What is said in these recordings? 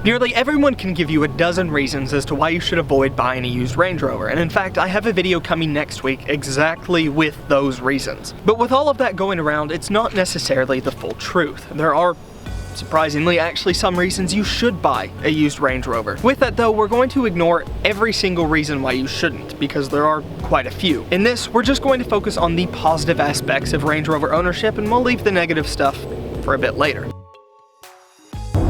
Nearly everyone can give you a dozen reasons as to why you should avoid buying a used Range Rover, and in fact I have a video coming next week exactly with those reasons. But with all of that going around, it's not necessarily the full truth. There are, surprisingly, actually some reasons you should buy a used Range Rover. With that though, we're going to ignore every single reason why you shouldn't, because there are quite a few. In this, we're just going to focus on the positive aspects of Range Rover ownership, and we'll leave the negative stuff for a bit later.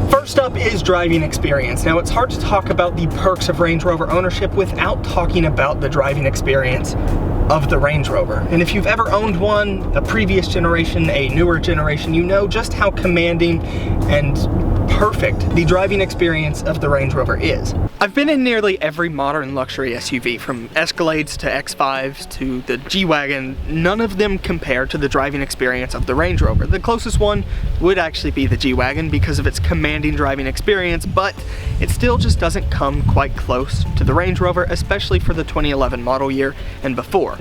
First up is driving experience. Now, it's hard to talk about the perks of Range Rover ownership without talking about the driving experience of the Range Rover. And if you've ever owned one, a previous generation, a newer generation, you know just how commanding and perfect the driving experience of the Range Rover is. I've been in nearly every modern luxury SUV, from Escalades to X5s to the G-Wagon. None of them compare to the driving experience of the Range Rover. The closest one would actually be the G-Wagon because of its commanding driving experience, but it still just doesn't come quite close to the Range Rover, especially for the 2011 model year and before.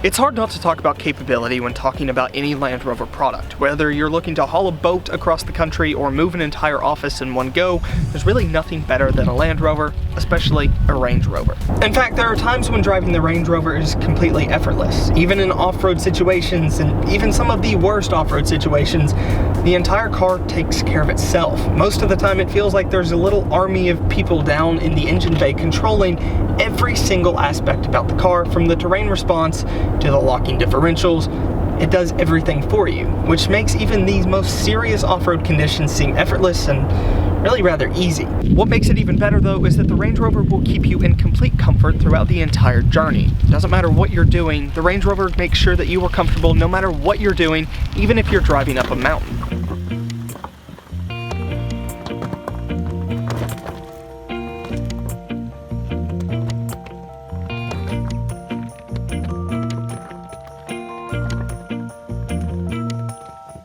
It's hard not to talk about capability when talking about any Land Rover product. Whether you're looking to haul a boat across the country or move an entire office in one go, there's really nothing better than a Land Rover, especially a Range Rover. In fact, there are times when driving the Range Rover is completely effortless. Even in off-road situations, and even some of the worst off-road situations, the entire car takes care of itself. Most of the time it feels like there's a little army of people down in the engine bay controlling every single aspect about the car, from the terrain response to the locking differentials. It does everything for you, which makes even these most serious off-road conditions seem effortless and really rather easy. What makes it even better though is that the Range Rover will keep you in complete comfort throughout the entire journey. Doesn't matter what you're doing, the Range Rover makes sure that you are comfortable no matter what you're doing, even if you're driving up a mountain.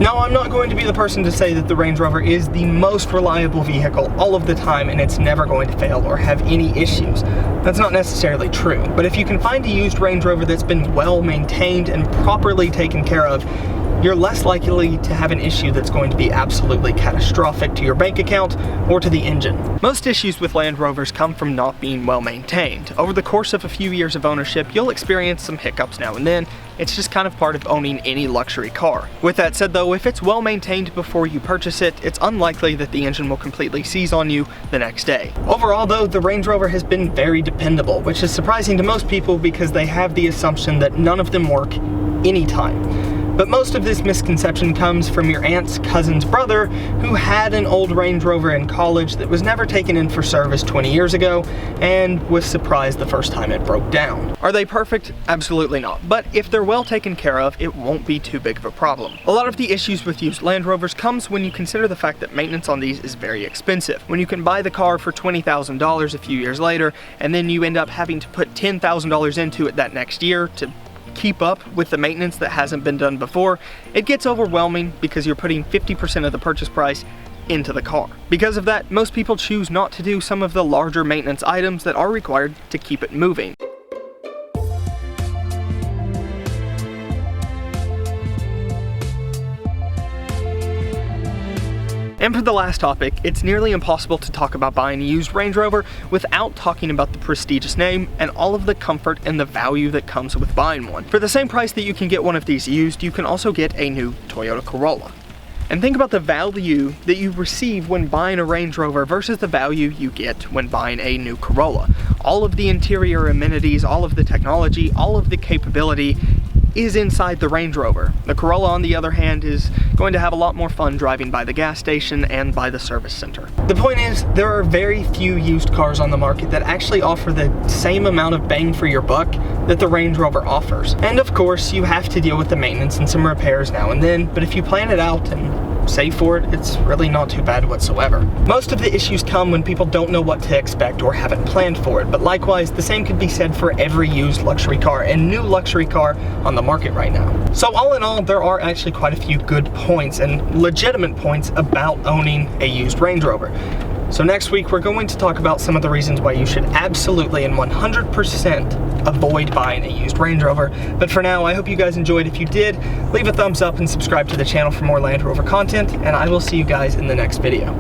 Now, I'm not going to be the person to say that the Range Rover is the most reliable vehicle all of the time and it's never going to fail or have any issues. That's not necessarily true, but if you can find a used Range Rover that's been well maintained and properly taken care of, you're less likely to have an issue that's going to be absolutely catastrophic to your bank account or to the engine. Most issues with Land Rovers come from not being well maintained. Over the course of a few years of ownership, you'll experience some hiccups now and then. It's just kind of part of owning any luxury car. With that said though, if it's well maintained before you purchase it, it's unlikely that the engine will completely seize on you the next day. Overall though, the Range Rover has been very dependable, which is surprising to most people because they have the assumption that none of them work anytime. But most of this misconception comes from your aunt's cousin's brother who had an old Range Rover in college that was never taken in for service 20 years ago and was surprised the first time it broke down. Are they perfect? Absolutely not. But if they're well taken care of, it won't be too big of a problem. A lot of the issues with used Land Rovers comes when you consider the fact that maintenance on these is very expensive. When you can buy the car for $20,000 a few years later, and then you end up having to put $10,000 into it that next year to keep up with the maintenance that hasn't been done before, it gets overwhelming because you're putting 50% of the purchase price into the car. Because of that, most people choose not to do some of the larger maintenance items that are required to keep it moving. And for the last topic, it's nearly impossible to talk about buying a used Range Rover without talking about the prestigious name and all of the comfort and the value that comes with buying one. For the same price that you can get one of these used, you can also get a new Toyota Corolla. And think about the value that you receive when buying a Range Rover versus the value you get when buying a new Corolla. All of the interior amenities, all of the technology, all of the capability is inside the Range Rover. The Corolla, on the other hand, is going to have a lot more fun driving by the gas station and by the service center. The point is, there are very few used cars on the market that actually offer the same amount of bang for your buck that the Range Rover offers. And of course, you have to deal with the maintenance and some repairs now and then, but if you plan it out and save for it, it's really not too bad whatsoever. Most of the issues come when people don't know what to expect or haven't planned for it, but likewise, the same could be said for every used luxury car and new luxury car on the market right now. So all in all, there are actually quite a few good points and legitimate points about owning a used Range Rover. So next week, we're going to talk about some of the reasons why you should absolutely and 100% avoid buying a used Range Rover. But for now, I hope you guys enjoyed. If you did, leave a thumbs up and subscribe to the channel for more Land Rover content, and I will see you guys in the next video.